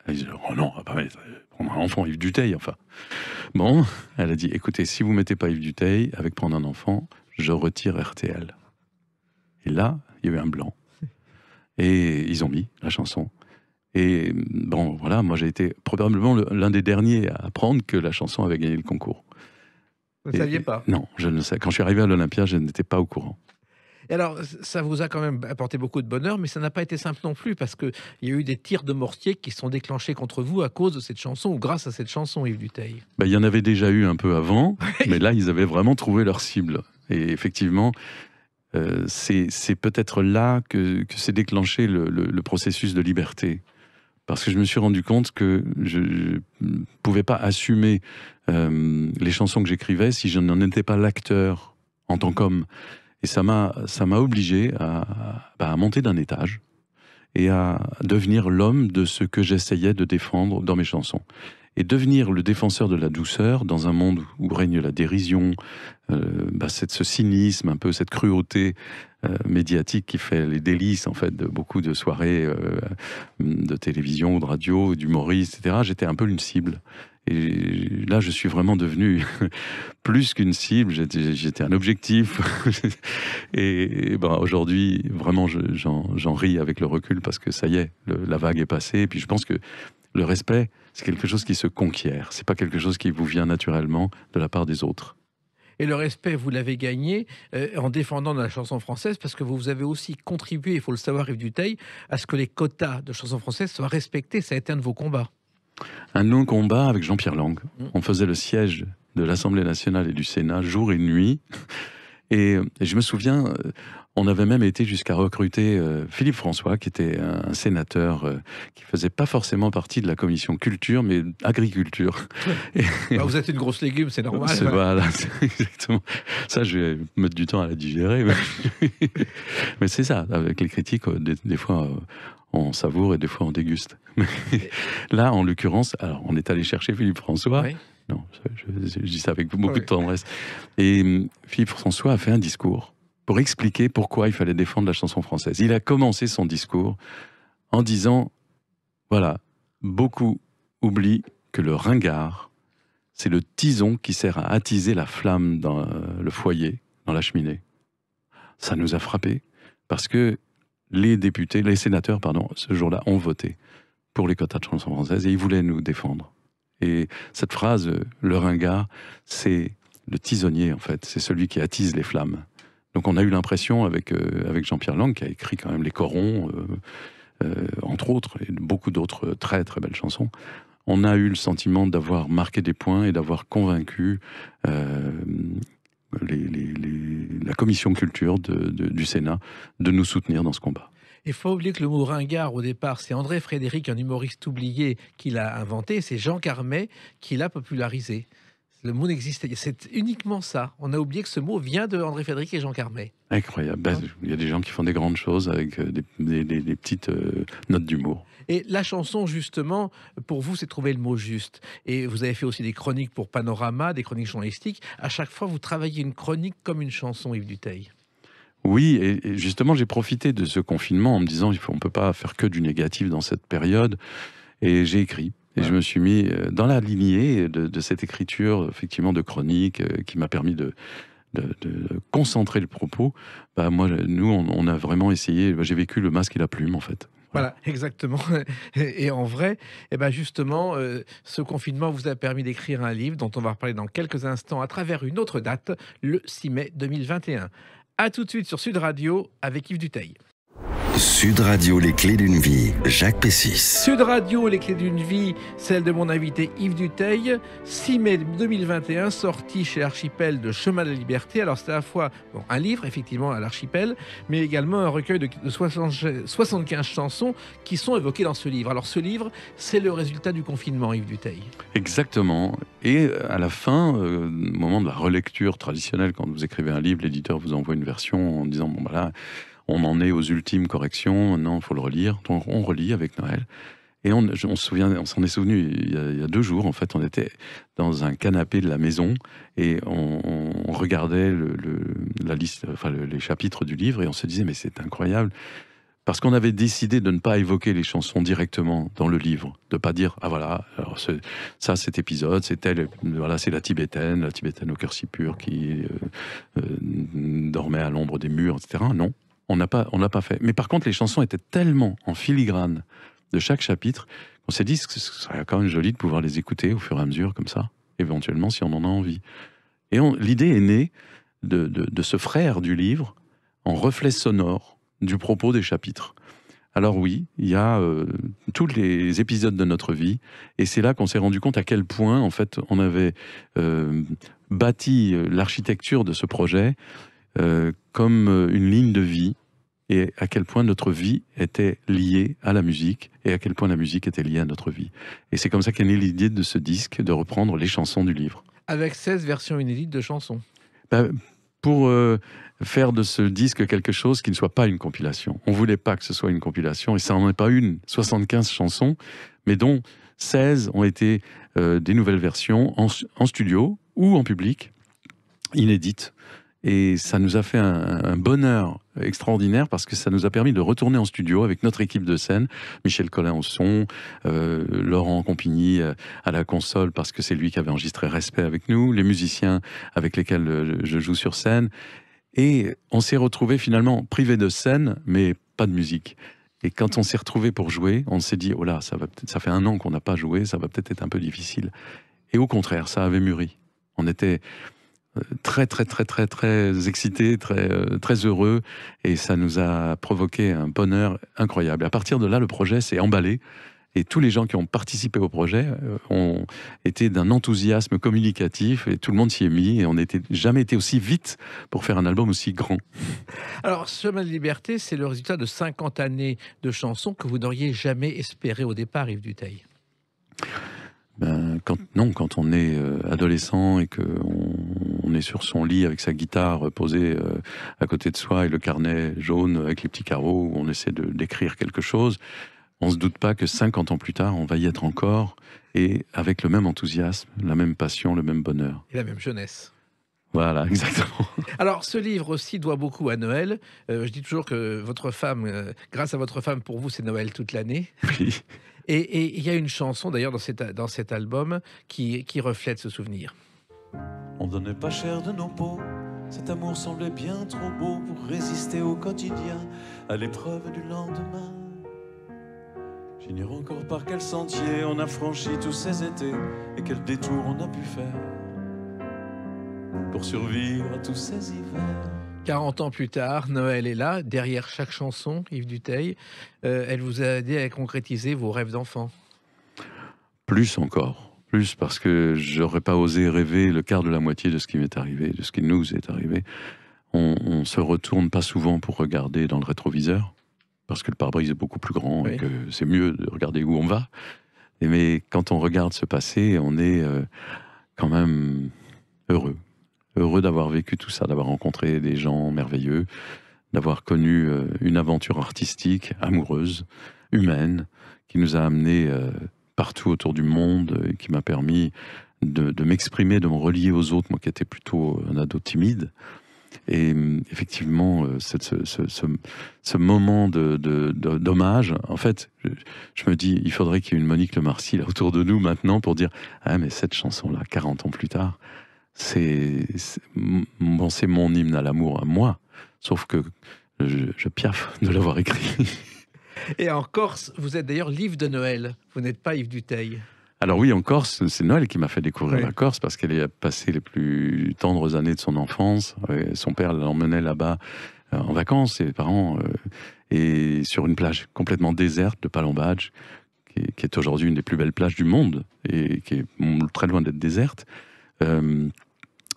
Elle dit, oh non, on va pas mettre Prendre un enfant, Yves Dutheil, enfin. Bon, elle a dit, écoutez, si vous ne mettez pas Yves Dutheil avec Prendre un enfant, je retire RTL. Et là, il y a eu un blanc. Et ils ont mis la chanson. Et bon, voilà, moi j'ai été probablement l'un des derniers à apprendre que la chanson avait gagné le concours. Vous ne saviez pas? Non, je ne sais. Quand je suis arrivé à l'Olympia, je n'étais pas au courant. Et alors, ça vous a quand même apporté beaucoup de bonheur, mais ça n'a pas été simple non plus, parce qu'il y a eu des tirs de mortier qui sont déclenchés contre vous à cause de cette chanson, ou grâce à cette chanson, Yves Dutheil. Il y en avait déjà eu un peu avant, mais là, ils avaient vraiment trouvé leur cible. Et effectivement, c'est peut-être là que s'est déclenché le processus de liberté. Parce que je me suis rendu compte que je ne pouvais pas assumer les chansons que j'écrivais si je n'en étais pas l'acteur en tant qu'homme. Et ça m'a obligé à monter d'un étage et à devenir l'homme de ce que j'essayais de défendre dans mes chansons. Et devenir le défenseur de la douceur dans un monde où règne la dérision, ce cynisme, un peu cette cruauté médiatique qui fait les délices en fait de beaucoup de soirées de télévision ou de radio, d'humoristes, etc. J'étais un peu une cible. Et là, je suis vraiment devenu plus qu'une cible, j'étais un objectif. Et aujourd'hui, vraiment, j'en ris avec le recul parce que ça y est, la vague est passée. Et puis je pense que le respect, c'est quelque chose qui se conquiert. C'est pas quelque chose qui vous vient naturellement de la part des autres. Et le respect, vous l'avez gagné en défendant la chanson française, parce que vous avez aussi contribué, il faut le savoir, Yves Dutheil, à ce que les quotas de chansons françaises soient respectés. Ça a été un de vos combats. Un long combat avec Jean-Pierre Lang. On faisait le siège de l'Assemblée nationale et du Sénat jour et nuit. Et je me souviens, on avait même été jusqu'à recruter Philippe François, qui était un sénateur qui faisait pas forcément partie de la commission culture, mais agriculture. Vous êtes une grosse légume, c'est normal. Voilà, exactement. Ça, je vais mettre du temps à la digérer. Mais c'est ça, avec les critiques, des fois, on savoure et des fois, on déguste. Là, en l'occurrence, alors, on est allé chercher Philippe François. Oui. Non, je dis ça avec beaucoup de tendresse. Et Philippe François a fait un discours pour expliquer pourquoi il fallait défendre la chanson française. Il a commencé son discours en disant, voilà, beaucoup oublient que le ringard, c'est le tison qui sert à attiser la flamme dans le foyer, dans la cheminée. Ça nous a frappés parce que les sénateurs, ce jour-là, ont voté pour les quotas de chansons françaises et ils voulaient nous défendre. Et cette phrase, le ringard, c'est le tisonnier, en fait. C'est celui qui attise les flammes. Donc on a eu l'impression, avec Jean-Pierre Lang, qui a écrit quand même Les Corons, entre autres, et beaucoup d'autres très très belles chansons, on a eu le sentiment d'avoir marqué des points et d'avoir convaincu la commission culture du Sénat de nous soutenir dans ce combat. Il faut oublier que le mot ringard, au départ, c'est André Frédéric, un humoriste oublié, qui l'a inventé. C'est Jean Carmet qui l'a popularisé. Le mot n'existait. C'est uniquement ça. On a oublié que ce mot vient de André Frédéric et Jean Carmet. Incroyable. Il y a des gens qui font des grandes choses avec des petites notes d'humour. Et la chanson, justement, pour vous, c'est trouver le mot juste. Et vous avez fait aussi des chroniques pour Panorama, des chroniques journalistiques. À chaque fois, vous travaillez une chronique comme une chanson, Yves Dutheil. Oui, et justement, j'ai profité de ce confinement en me disant on ne peut pas faire que du négatif dans cette période. Et j'ai écrit. Et je me suis mis dans la lignée de cette écriture, effectivement, de chronique, qui m'a permis de concentrer le propos. Nous, on a vraiment essayé. J'ai vécu le masque et la plume, en fait. Voilà, exactement. Et en vrai, justement, ce confinement vous a permis d'écrire un livre dont on va reparler dans quelques instants à travers une autre date, le 6 mai 2021. A tout de suite sur Sud Radio avec Yves Dutheil. Sud Radio, les clés d'une vie, Jacques Pessis. Sud Radio, les clés d'une vie, celle de mon invité Yves Dutheil. 6 mai 2021, sortie chez Archipel de Chemin de la Liberté. Alors c'est à la fois un livre, effectivement, à l'Archipel, mais également un recueil de 75 chansons qui sont évoquées dans ce livre. Alors ce livre, c'est le résultat du confinement, Yves Dutheil. Exactement. Et à la fin, au moment de la relecture traditionnelle, quand vous écrivez un livre, l'éditeur vous envoie une version en disant, on en est aux ultimes corrections, maintenant il faut le relire. Donc on relit avec Noël. Et on s'en est souvenu il y a 2 jours, en fait, on était dans un canapé de la maison et on regardait la liste, les chapitres du livre et on se disait, mais c'est incroyable. parce qu'on avait décidé de ne pas évoquer les chansons directement dans le livre, de pas dire ah voilà, alors ça cet épisode, voilà, c'est la tibétaine au cœur si pur qui dormait à l'ombre des murs, etc. Non, on n'a pas fait. Mais par contre, les chansons étaient tellement en filigrane de chaque chapitre qu'on s'est dit que ce serait quand même joli de pouvoir les écouter au fur et à mesure comme ça, éventuellement si on en a envie. Et l'idée est née de ce frère du livre en reflet sonore du propos des chapitres. Alors oui, il y a tous les épisodes de notre vie, et c'est là qu'on s'est rendu compte à quel point, en fait, on avait bâti l'architecture de ce projet comme une ligne de vie, et à quel point notre vie était liée à la musique, et à quel point la musique était liée à notre vie. Et c'est comme ça qu'est née l'idée de ce disque, de reprendre les chansons du livre. Avec 16 versions inédites de chansons. Pour faire de ce disque quelque chose qui ne soit pas une compilation. On ne voulait pas que ce soit une compilation, et ça n'en est pas une. 75 chansons, mais dont 16 ont été des nouvelles versions en studio ou en public, inédites. Et ça nous a fait un bonheur extraordinaire parce que ça nous a permis de retourner en studio avec notre équipe de scène, Michel Collin au son, Laurent Compigny à la console parce que c'est lui qui avait enregistré Respect avec nous, les musiciens avec lesquels je joue sur scène. Et on s'est retrouvés finalement privés de scène, mais pas de musique. Et quand on s'est retrouvés pour jouer, on s'est dit, oh là, ça fait 1 an qu'on n'a pas joué, ça va peut-être être un peu difficile. Et au contraire, ça avait mûri. On était très excités, très heureux, et ça nous a provoqué un bonheur incroyable. À partir de là, le projet s'est emballé, et tous les gens qui ont participé au projet ont été d'un enthousiasme communicatif, et tout le monde s'y est mis, et on n'a jamais été aussi vite pour faire un album aussi grand. Alors, Chemin de liberté, c'est le résultat de 50 années de chansons que vous n'auriez jamais espéré au départ, Yves Dutheil. Quand on est adolescent et qu'on est sur son lit avec sa guitare posée à côté de soi et le carnet jaune avec les petits carreaux où on essaie d'écrire quelque chose, on se doute pas que 50 ans plus tard, on va y être encore, et avec le même enthousiasme, la même passion, le même bonheur. Et la même jeunesse. Voilà, exactement. Alors, ce livre aussi doit beaucoup à Noël. Je dis toujours que votre femme, grâce à votre femme, pour vous, c'est Noël toute l'année. Oui. Et il y a une chanson, d'ailleurs, dans cet album qui reflète ce souvenir. On donnait pas cher de nos peaux, cet amour semblait bien trop beau pour résister au quotidien, à l'épreuve du lendemain. J'ignore encore par quel sentier on a franchi tous ces étés et quel détour on a pu faire pour survivre à tous ces hivers. 40 ans plus tard, Noël est là, derrière chaque chanson, Yves Dutheil. Elle vous a aidé à concrétiser vos rêves d'enfant. Plus encore. Plus parce que j'aurais pas osé rêver le quart de la moitié de ce qui m'est arrivé, de ce qui nous est arrivé. On se retourne pas souvent pour regarder dans le rétroviseur, parce que le pare-brise est beaucoup plus grand, oui, et que c'est mieux de regarder où on va. Mais quand on regarde ce passé, on est quand même heureux. Heureux d'avoir vécu tout ça, d'avoir rencontré des gens merveilleux, d'avoir connu une aventure artistique, amoureuse, humaine, qui nous a amenés partout autour du monde, et qui m'a permis de m'exprimer, de me relier aux autres, moi qui étais plutôt un ado timide. Et effectivement, ce moment d'hommage, en fait, je me dis, il faudrait qu'il y ait une Monique Lemarcy là autour de nous maintenant pour dire « Ah, mais cette chanson-là, 40 ans plus tard, c'est mon hymne à l'amour à moi, sauf que je piaffe de l'avoir écrit. » Et en Corse, vous êtes d'ailleurs l'Yves de Noël, vous n'êtes pas Yves Dutheil. Alors oui, en Corse, c'est Noël qui m'a fait découvrir la Corse, parce qu'elle a passé les plus tendres années de son enfance. Son père l'emmenait là-bas en vacances, ses parents, et sur une plage complètement déserte de Palembadge, qui est aujourd'hui une des plus belles plages du monde, et qui est très loin d'être déserte.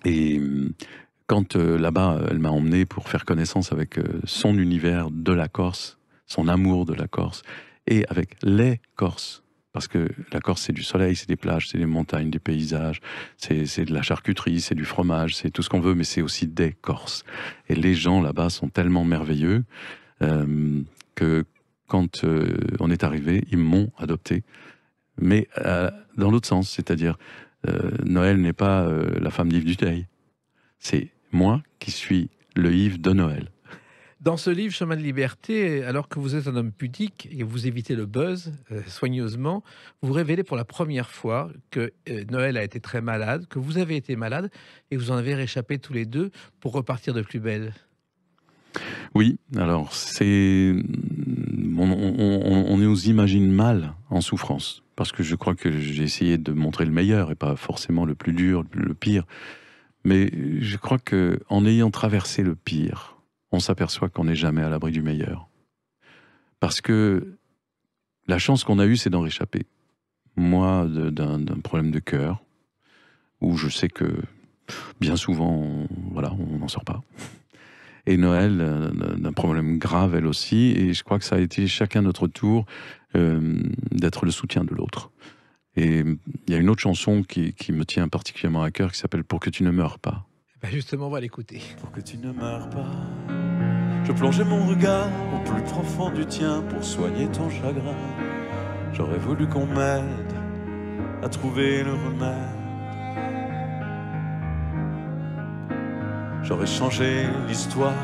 Et quand là-bas, elle m'a emmené pour faire connaissance avec son univers de la Corse, son amour de la Corse, et avec les Corses. Parce que la Corse, c'est du soleil, c'est des plages, c'est des montagnes, des paysages, c'est de la charcuterie, c'est du fromage, c'est tout ce qu'on veut, mais c'est aussi des Corses. Et les gens là-bas sont tellement merveilleux que quand on est arrivé, ils m'ont adopté. Mais dans l'autre sens, c'est-à-dire, Noël n'est pas la femme d'Yves Dutheil. C'est moi qui suis le Yves de Noël. Dans ce livre, Chemin de liberté, alors que vous êtes un homme pudique et vous évitez le buzz soigneusement, vous révélez pour la première fois que Noël a été très malade, que vous avez été malade et vous en avez réchappé tous les deux pour repartir de plus belle. Oui, alors on nous imagine mal en souffrance, parce que je crois que j'ai essayé de montrer le meilleur et pas forcément le plus dur, le pire. Mais je crois qu'en ayant traversé le pire, on s'aperçoit qu'on n'est jamais à l'abri du meilleur. Parce que la chance qu'on a eue, c'est d'en réchapper. Moi, d'un problème de cœur, où je sais que bien souvent, on n'en sort pas. Et Noël, d'un problème grave, elle aussi. Et je crois que ça a été chacun notre tour d'être le soutien de l'autre. Et il y a une autre chanson qui me tient particulièrement à cœur, qui s'appelle « Pour que tu ne meurs pas ». Ben justement, on va l'écouter. Pour que tu ne meurs pas, je plongeais mon regard au plus profond du tien pour soigner ton chagrin. J'aurais voulu qu'on m'aide à trouver le remède. J'aurais changé l'histoire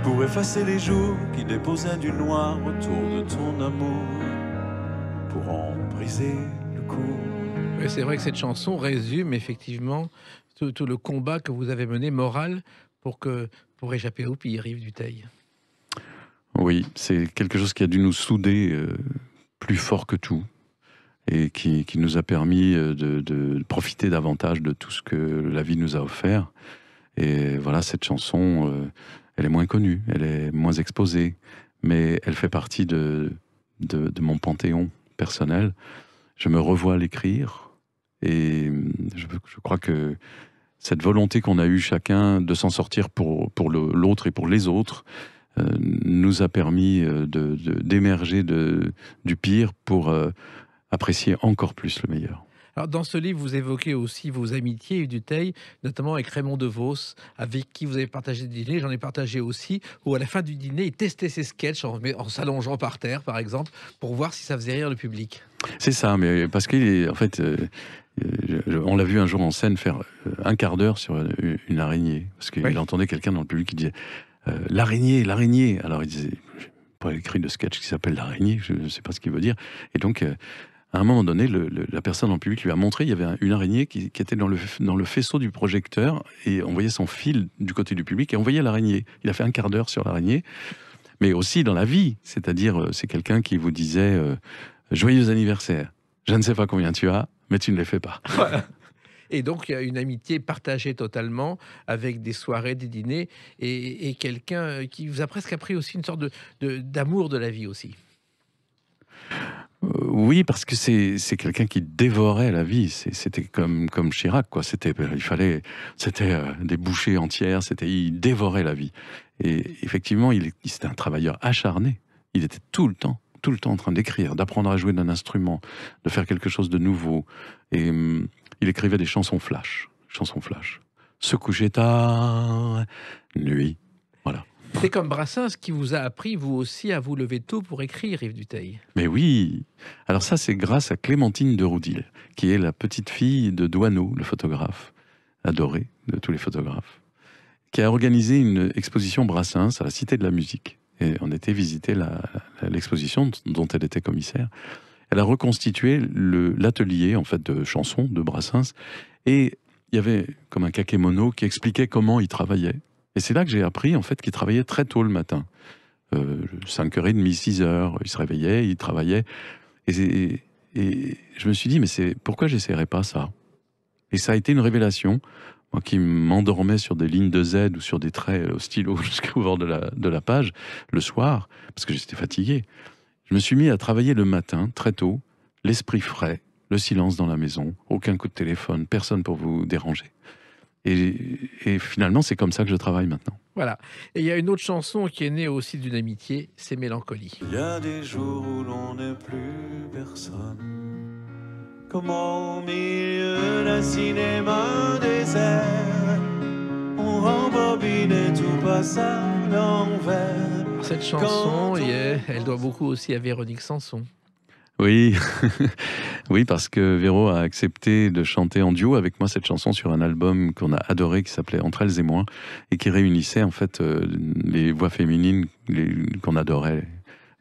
pour effacer les jours qui déposaient du noir autour de ton amour, pour en briser le cou. C'est vrai que cette chanson résume effectivement tout le combat que vous avez mené moral pour échapper au pire, Yves Dutheil. Oui, c'est quelque chose qui a dû nous souder plus fort que tout et qui nous a permis de profiter davantage de tout ce que la vie nous a offert. Et voilà, cette chanson, elle est moins connue, elle est moins exposée, mais elle fait partie de mon panthéon personnel. Je me revois l'écrire et je crois que cette volonté qu'on a eue chacun de s'en sortir pour l'autre et pour les autres nous a permis d'émerger du pire pour apprécier encore plus le meilleur. Alors, dans ce livre, vous évoquez aussi vos amitiés, Yves Dutheil, notamment avec Raymond DeVos, avec qui vous avez partagé des dîners. J'en ai partagé aussi, où à la fin du dîner, il testait ses sketchs en s'allongeant par terre, par exemple, pour voir si ça faisait rire le public. C'est ça, mais parce qu'en fait, on l'a vu un jour en scène faire un quart d'heure sur une araignée, parce qu'il entendait quelqu'un dans le public qui disait l'araignée, l'araignée. Alors il disait, j'ai pas écrit de sketch qui s'appelle l'araignée, je ne sais pas ce qu'il veut dire. Et donc, à un moment donné, la personne dans le public lui a montré, il y avait une araignée qui était dans le faisceau du projecteur, et on voyait son fil du côté du public, et on voyait l'araignée. Il a fait un quart d'heure sur l'araignée, mais aussi dans la vie, c'est-à-dire, c'est quelqu'un qui vous disait joyeux anniversaire, je ne sais pas combien tu as, mais tu ne les fais pas. Voilà. Et donc, il y a une amitié partagée totalement, avec des soirées, des dîners, et quelqu'un qui vous a presque appris aussi une sorte d'amour de la vie aussi. Oui, parce que c'est quelqu'un qui dévorait la vie. C'était comme Chirac, quoi. C'était des bouchées entières. Il dévorait la vie. Et effectivement, c'était un travailleur acharné. Il était tout le temps en train d'écrire, d'apprendre à jouer d'un instrument, de faire quelque chose de nouveau. Et il écrivait des chansons flash. Se coucher tard, nuit. Voilà. C'est comme Brassens qui vous a appris, vous aussi, à vous lever tôt pour écrire, Yves Dutheil. Mais oui. Alors ça, c'est grâce à Clémentine de Roudil, qui est la petite fille de Doisneau, le photographe, adoré de tous les photographes, qui a organisé une exposition Brassens à la Cité de la Musique. Et on était visiter l'exposition dont elle était commissaire. Elle a reconstitué l'atelier en fait de chansons de Brassens, et il y avait comme un kakémono qui expliquait comment il travaillait. Et c'est là que j'ai appris en fait qu'il travaillait très tôt le matin, 5h30, 6h, il se réveillait, il travaillait. Et je me suis dit, mais pourquoi j'essaierais pas ça? Et ça a été une révélation, moi qui m'endormais sur des lignes de Z ou sur des traits au stylo jusqu'au bord de la page, le soir, parce que j'étais fatigué. Je me suis mis à travailler le matin, très tôt, l'esprit frais, le silence dans la maison, aucun coup de téléphone, personne pour vous déranger. Et finalement, c'est comme ça que je travaille maintenant. Voilà. Et il y a une autre chanson qui est née aussi d'une amitié, c'est Mélancolie. Il y a des jours où l'on n'est plus personne, comme au milieu d'un cinéma désert, on rembobine et tout passe à l'envers. Cette chanson, elle doit beaucoup aussi à Véronique Sanson. Oui, oui, parce que Véro a accepté de chanter en duo avec moi cette chanson sur un album qu'on a adoré qui s'appelait Entre elles et moi et qui réunissait en fait les voix féminines qu'on adorait.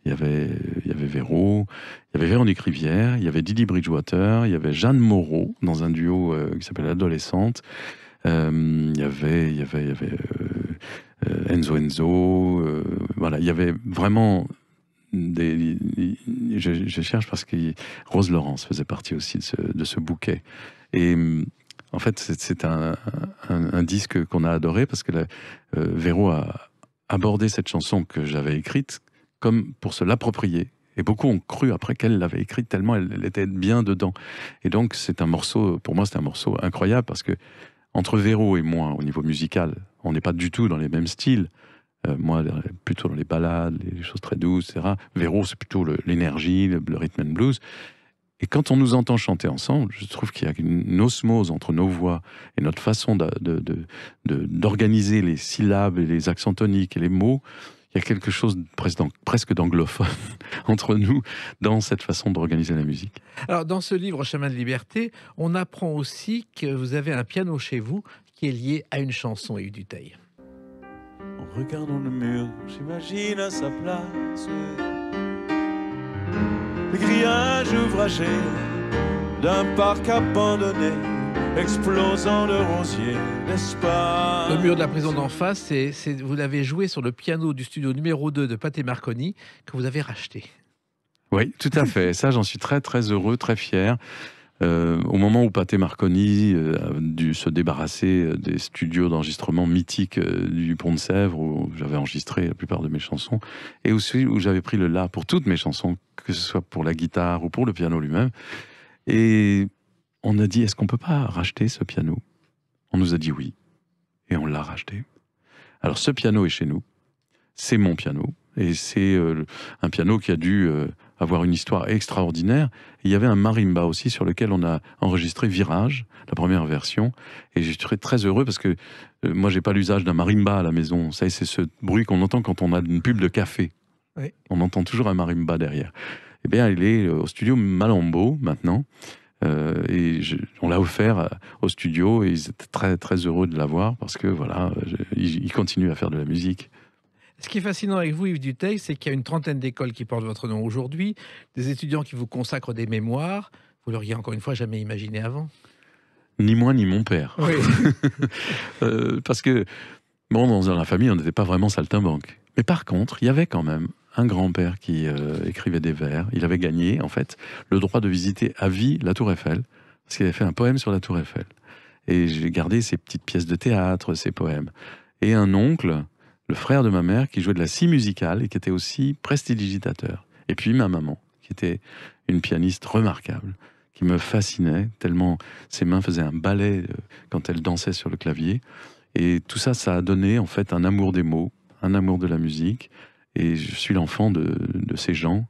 Il y avait Véro, il y avait Véronique Rivière, il y avait Didi Bridgewater, il y avait Jeanne Moreau dans un duo qui s'appelle L'Adolescente. Il y avait Enzo Enzo. Voilà, il y avait vraiment je cherche parce que Rose Laurence faisait partie aussi de ce bouquet. Et en fait, c'est un disque qu'on a adoré parce que Véro a abordé cette chanson que j'avais écrite comme pour se l'approprier. Et beaucoup ont cru après qu'elle l'avait écrite tellement elle était bien dedans. Et donc, c'est un morceau, pour moi, c'est un morceau incroyable parce que entre Véro et moi, au niveau musical, on n'est pas du tout dans les mêmes styles. Moi, plutôt dans les ballades, les choses très douces, etc. Véro, c'est plutôt l'énergie, le rhythm and blues. Et quand on nous entend chanter ensemble, je trouve qu'il y a une osmose entre nos voix et notre façon d'organiser les syllabes et les accents toniques et les mots. Il y a quelque chose presque d'anglophone entre nous dans cette façon d'organiser la musique. Alors, dans ce livre Chemin de liberté, on apprend aussi que vous avez un piano chez vous qui est lié à une chanson, Yves Dutheil. En regardant le mur, j'imagine à sa place les grillages ouvragés d'un parc abandonné, explosant de rosiers d'espace. Le mur de la prison d'en face, vous l'avez joué sur le piano du studio numéro 2 de Pathé Marconi que vous avez racheté. Oui, tout à fait. Ça, j'en suis très très heureux, très fier. Au moment où Pathé Marconi a dû se débarrasser des studios d'enregistrement mythiques du Pont de Sèvres, où j'avais enregistré la plupart de mes chansons, et aussi où j'avais pris le la pour toutes mes chansons, que ce soit pour la guitare ou pour le piano lui-même. Et on a dit, est-ce qu'on peut pas racheter ce piano? On nous a dit oui, et on l'a racheté. Alors ce piano est chez nous, c'est mon piano, et c'est un piano qui a dû avoir une histoire extraordinaire. Il y avait un marimba aussi sur lequel on a enregistré Virage, la première version, et je suis très heureux parce que moi j'ai pas l'usage d'un marimba à la maison. Ça, c'est ce bruit qu'on entend quand on a une pub de café. Oui. On entend toujours un marimba derrière. Eh bien, il est au studio Malambo maintenant. On l'a offert au studio et ils étaient très très heureux de l'avoir parce que voilà, il continue à faire de la musique. Ce qui est fascinant avec vous, Yves Dutheil, c'est qu'il y a une trentaine d'écoles qui portent votre nom aujourd'hui, des étudiants qui vous consacrent des mémoires. Vous l'auriez encore une fois jamais imaginé avant. Ni moi ni mon père. Oui. Parce que bon, dans la famille, on n'était pas vraiment saltimbanque. Mais par contre, il y avait quand même un grand-père qui écrivait des vers. Il avait gagné, en fait, le droit de visiter à vie la Tour Eiffel, parce qu'il avait fait un poème sur la Tour Eiffel. Et j'ai gardé ses petites pièces de théâtre, ses poèmes. Et un oncle, le frère de ma mère, qui jouait de la scie musicale et qui était aussi prestidigitateur. Et puis ma maman, qui était une pianiste remarquable, qui me fascinait, tellement ses mains faisaient un ballet quand elle dansait sur le clavier. Et tout ça, ça a donné en fait un amour des mots, un amour de la musique. Et je suis l'enfant de ces gens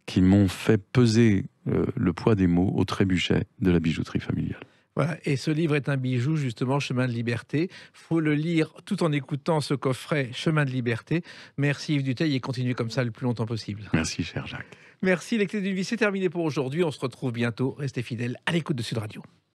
qui m'ont fait peser le poids des mots au trébuchet de la bijouterie familiale. Voilà, et ce livre est un bijou, justement, Chemin de liberté. Faut le lire tout en écoutant ce coffret Chemin de liberté. Merci Yves Dutheil et continuez comme ça le plus longtemps possible. Merci cher Jacques. Merci, les clés d'une vie, c'est terminé pour aujourd'hui. On se retrouve bientôt. Restez fidèles à l'écoute de Sud Radio.